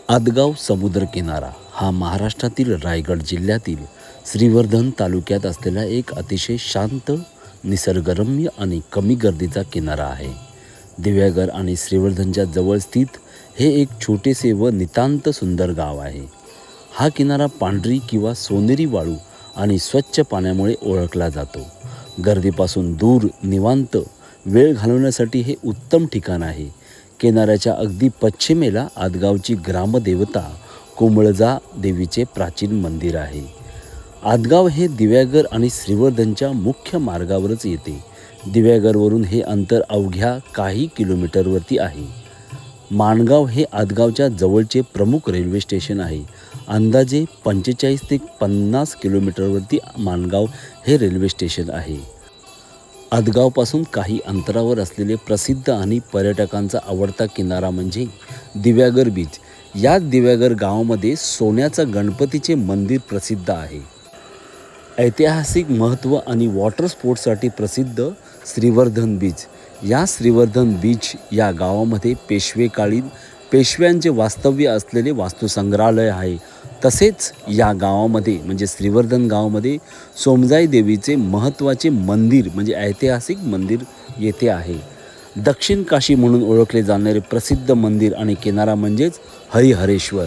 आदगाव समुद्रकिनारा हा महाराष्ट्रातील रायगड जिल्ह्यातील श्रीवर्धन तालुक्यात असलेला एक अतिशय शांत, निसर्गरम्य आणि कमी गर्दीचा किनारा आहे. दिव्यागर आणि श्रीवर्धनच्या जवळ स्थित हे एक छोटेसे व नितांत सुंदर गाव आहे. हा किनारा पांढरी किंवा सोनेरी वाळू आणि स्वच्छ पाण्यामुळे ओळखला जातो. गर्दीपासून दूर निवांत वेळ घालवण्यासाठी हे उत्तम ठिकाण आहे. किनाऱ्याच्या अगदी पश्चिमेला आदगावची ग्रामदेवता कोमळजा देवीचे प्राचीन मंदिर आहे. आदगाव हे दिव्यागर आणि श्रीवर्धनच्या मुख्य मार्गावरच येते. दिव्यागरवरून हे अंतर अवघ्या काही किलोमीटरवरती आहे. माणगाव हे आदगावच्या जवळचे प्रमुख रेल्वे स्टेशन आहे. अंदाजे 45 ते 50 किलोमीटरवरती माणगाव हे रेल्वे स्टेशन आहे. आदगावपासून काही अंतरावर असलेले प्रसिद्ध आणि पर्यटकांचा आवडता किनारा म्हणजे दिव्यागर बीच. याच दिव्यागर गावामध्ये सोन्याचा गणपतीचे मंदिर प्रसिद्ध आहे. ऐतिहासिक महत्त्व आणि वॉटर स्पोर्ट्ससाठी प्रसिद्ध श्रीवर्धन बीच. या श्रीवर्धन बीच या गावामध्ये पेशवेकालीन पेशव्यांचे वास्तव्य असलेले वास्तुसंग्रहालय आहे. तसेच या गावामध्ये म्हणजे श्रीवर्धन गावामध्ये सोमजाई देवीचे महत्त्वाचे मंदिर म्हणजे ऐतिहासिक मंदिर येथे आहे. दक्षिण काशी म्हणून ओळखले जाणारे प्रसिद्ध मंदिर आणि किनारा म्हणजेच हरिहरेश्वर.